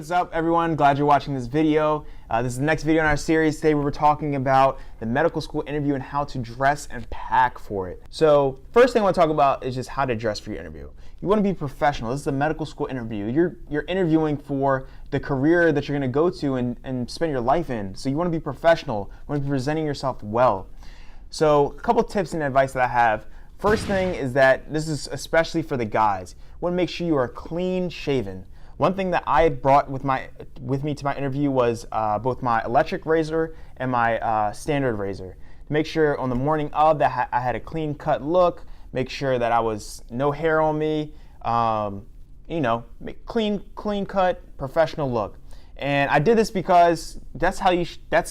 What's up, everyone? Glad you're watching this video. This is the next video in our series. Today we're talking about the medical school interview and how to dress and pack for it. So first thing I want to talk about is just how to dress for your interview. You want to be professional. This is a medical school interview. You're interviewing for the career that you're going to go to and spend your life in. So you want to be professional. You want to be presenting yourself well. So a couple tips and advice that I have. First thing is that this is especially for the guys. You want to make sure you are clean shaven. One thing that I brought with me to my interview was both my electric razor and my standard razor. To make sure on the morning of that I had a clean cut look, make sure that I was no hair on me, clean cut, professional look. And I did this because that's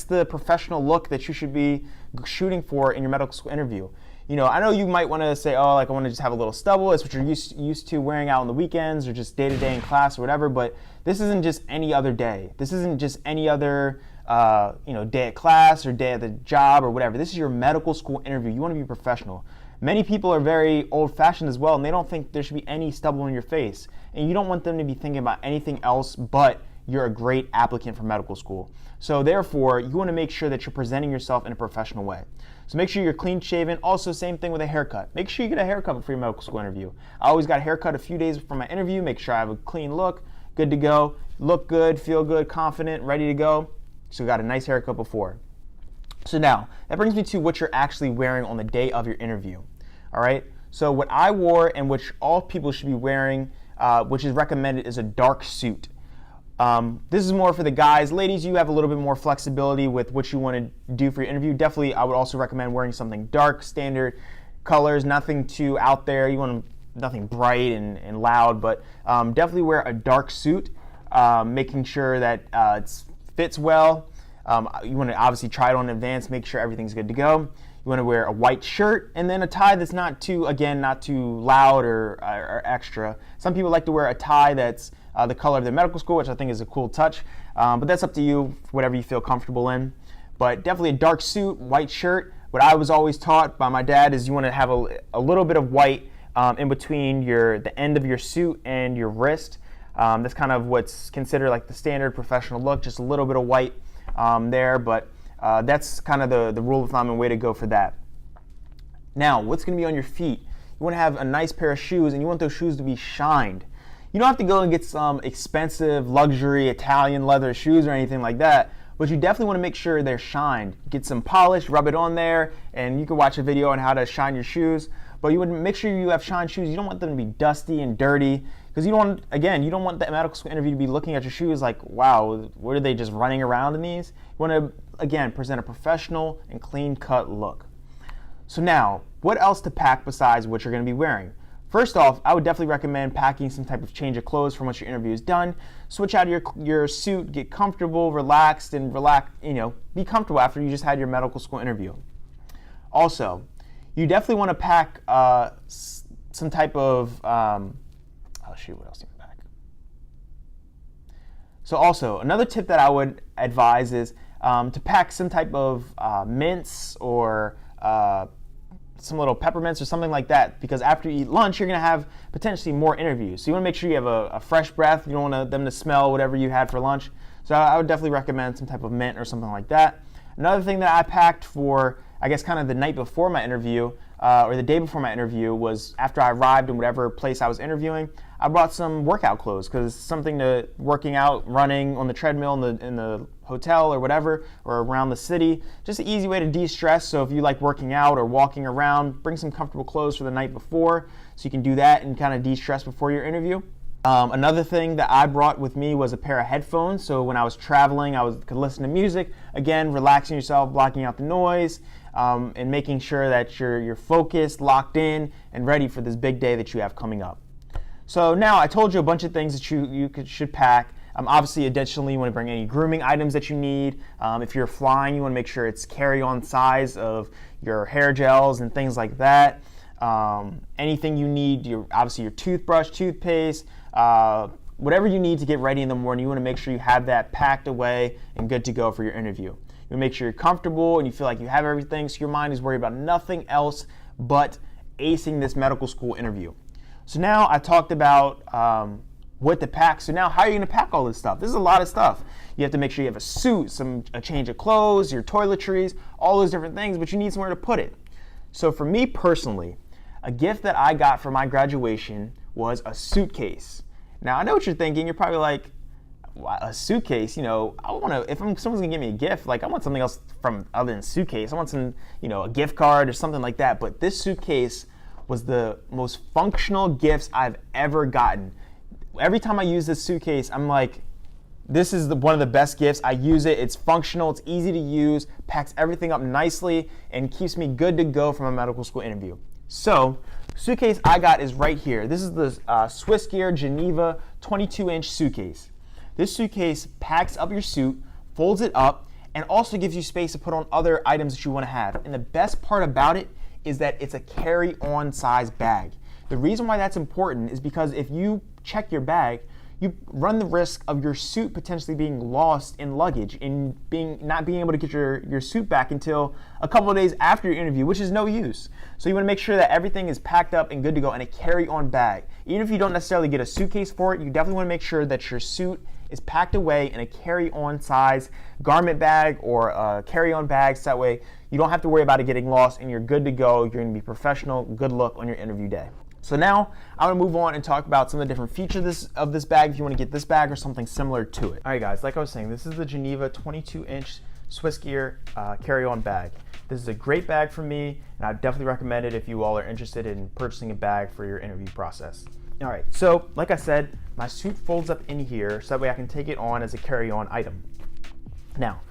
the professional look that you should be shooting for in your medical school interview. I know you might want to say, oh, like I want to just have a little stubble. It's what you're used to wearing out on the weekends or just day to day in class or whatever. But this isn't just any other day. This isn't just any other day at class or day at the job or whatever. This is your medical school interview. You want to be professional. Many people are very old-fashioned as well, and they don't think there should be any stubble on your face. And you don't want them to be thinking about anything else but you're a great applicant for medical school. So therefore, you want to make sure that you're presenting yourself in a professional way. So make sure you're clean shaven. Also, same thing with a haircut. Make sure you get a haircut before your medical school interview. I always got a haircut a few days before my interview. Make sure I have a clean look, good to go, look good, feel good, confident, ready to go. So got a nice haircut before. So now, that brings me to what you're actually wearing on the day of your interview. All right? So what I wore and which all people should be wearing, which is recommended, is a dark suit. This is more for the guys. Ladies, you have a little bit more flexibility with what you want to do for your interview. Definitely, I would also recommend wearing something dark, standard colors, nothing too out there. You want nothing bright and loud, but definitely wear a dark suit, making sure that it fits well. You want to obviously try it on in advance, make sure everything's good to go. You want to wear a white shirt and then a tie that's not too loud or extra. Some people like to wear a tie that's the color of their medical school, which I think is a cool touch. But that's up to you, whatever you feel comfortable in. But definitely a dark suit, white shirt. What I was always taught by my dad is you want to have a little bit of white in between the end of your suit and your wrist. That's kind of what's considered like the standard professional look, just a little bit of white there. But that's kind of the rule of thumb and way to go for that. Now, what's going to be on your feet? You want to have a nice pair of shoes, and you want those shoes to be shined. You don't have to go and get some expensive luxury Italian leather shoes or anything like that, but you definitely want to make sure they're shined. Get some polish, rub it on there, and you can watch a video on how to shine your shoes. But you would make sure you have shined shoes. You don't want them to be dusty and dirty, because you don't want the medical school interview to be looking at your shoes like, wow, what are they just running around in these? You want to, again, present a professional and clean-cut look. So now, what else to pack besides what you're going to be wearing? First off, I would definitely recommend packing some type of change of clothes from once your interview is done. Switch out your suit, get comfortable, relaxed, and be comfortable after you just had your medical school interview. Also, you definitely want to pack some type of, what else do you pack? So also, another tip that I would advise is to pack some type of mints or some little peppermints or something like that, because after you eat lunch, you're going to have potentially more interviews. So you want to make sure you have a fresh breath. You don't want them to smell whatever you had for lunch. So I would definitely recommend some type of mint or something like that. Another thing that I packed for, I guess, kind of the night before my interview or the day before my interview was after I arrived in whatever place I was interviewing, I brought some workout clothes, because something to working out, running on the treadmill in the hotel or whatever, or around the city, just an easy way to de-stress. So if you like working out or walking around, bring some comfortable clothes for the night before so you can do that and kind of de-stress before your interview. Another thing that I brought with me was a pair of headphones. So when I was traveling, I could listen to music. Again, relaxing yourself, blocking out the noise, and making sure that you're focused, locked in, and ready for this big day that you have coming up. So now I told you a bunch of things that you should pack. Obviously, additionally, you want to bring any grooming items that you need. If you're flying, you want to make sure it's carry-on size of your hair gels and things like that. Anything you need, obviously your toothbrush, toothpaste, whatever you need to get ready in the morning, you want to make sure you have that packed away and good to go for your interview. You want to make sure you're comfortable and you feel like you have everything, so your mind is worried about nothing else but acing this medical school interview. So now I talked about what to pack. So now how are you gonna pack all this stuff? This is a lot of stuff. You have to make sure you have a suit, a change of clothes, your toiletries, all those different things, but you need somewhere to put it. So for me personally, a gift that I got for my graduation was a suitcase. Now I know what you're thinking. You're probably like, a suitcase, you know, if someone's gonna give me a gift, like I want something else from other than suitcase. I want some, you know, a gift card or something like that. But this suitcase was the most functional gifts I've ever gotten. Every time I use this suitcase, I'm like, this is one of the best gifts. I use it, it's functional, it's easy to use, packs everything up nicely, and keeps me good to go from a medical school interview. So, suitcase I got is right here. This is the SwissGear Geneva 22-inch suitcase. This suitcase packs up your suit, folds it up, and also gives you space to put on other items that you want to have. And the best part about it is that it's a carry-on size bag. The reason why that's important is because if you check your bag, you run the risk of your suit potentially being lost in luggage and not being able to get your suit back until a couple of days after your interview, which is no use. So you want to make sure that everything is packed up and good to go in a carry-on bag. Even if you don't necessarily get a suitcase for it, you definitely want to make sure that your suit is packed away in a carry-on size garment bag or a carry-on bag, so that way you don't have to worry about it getting lost and you're good to go. You're going to be professional, good look on your interview day. So now I'm going to move on and talk about some of the different features of this bag if you want to get this bag or something similar to it. All right guys, like I was saying, this is the Geneva 22-inch SwissGear carry-on bag. This is a great bag for me, and I definitely recommend it if you all are interested in purchasing a bag for your interview process. All right, so like I said, my suit folds up in here so that way I can take it on as a carry-on item. Now,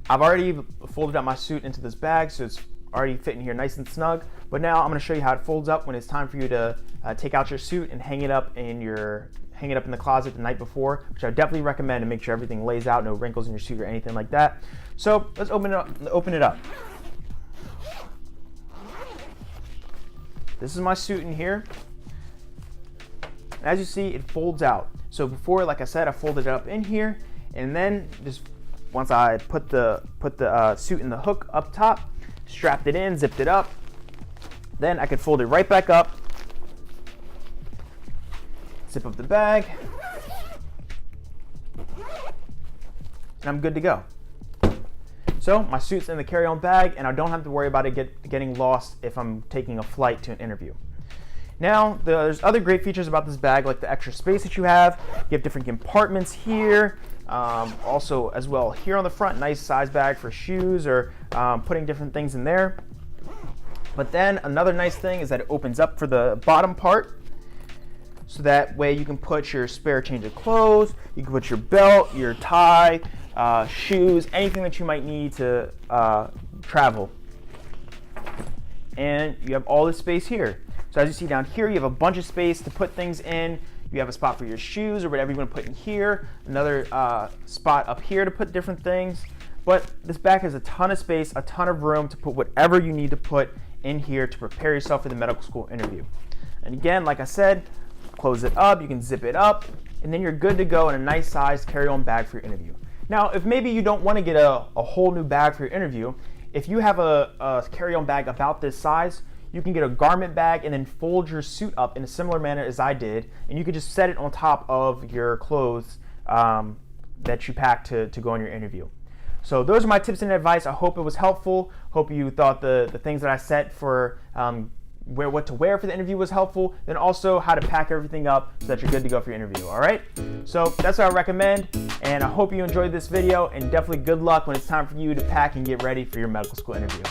I've already folded up my suit into this bag, so it's already fitting here nice and snug, but now I'm gonna show you how it folds up when it's time for you to take out your suit and hang it up in the closet the night before, which I definitely recommend to make sure everything lays out, no wrinkles in your suit or anything like that. So let's open it up. This is my suit in here. As you see, it folds out. So before, like I said, I folded it up in here, and then just once I put the suit in the hook up top, strapped it in, zipped it up, then I could fold it right back up, zip up the bag, and I'm good to go. So my suit's in the carry-on bag, and I don't have to worry about it getting lost if I'm taking a flight to an interview. Now, there's other great features about this bag, like the extra space that you have. You have different compartments here. Also, as well, here on the front, nice size bag for shoes or putting different things in there. But then another nice thing is that it opens up for the bottom part. So that way you can put your spare change of clothes, you can put your belt, your tie, shoes, anything that you might need to travel. And you have all this space here. So as you see down here, you have a bunch of space to put things in. You have a spot for your shoes or whatever you want to put in here. Another spot up here to put different things. But this bag has a ton of space, a ton of room to put whatever you need to put in here to prepare yourself for the medical school interview. And again, like I said, close it up, you can zip it up, and then you're good to go in a nice sized carry-on bag for your interview. Now, if maybe you don't want to get a whole new bag for your interview, if you have a carry-on bag about this size, you can get a garment bag and then fold your suit up in a similar manner as I did, and you can just set it on top of your clothes that you pack to go on your interview. So those are my tips and advice. I hope it was helpful. Hope you thought the things that I set for what to wear for the interview was helpful, then also how to pack everything up so that you're good to go for your interview, all right? So that's what I recommend, and I hope you enjoyed this video, and definitely good luck when it's time for you to pack and get ready for your medical school interview.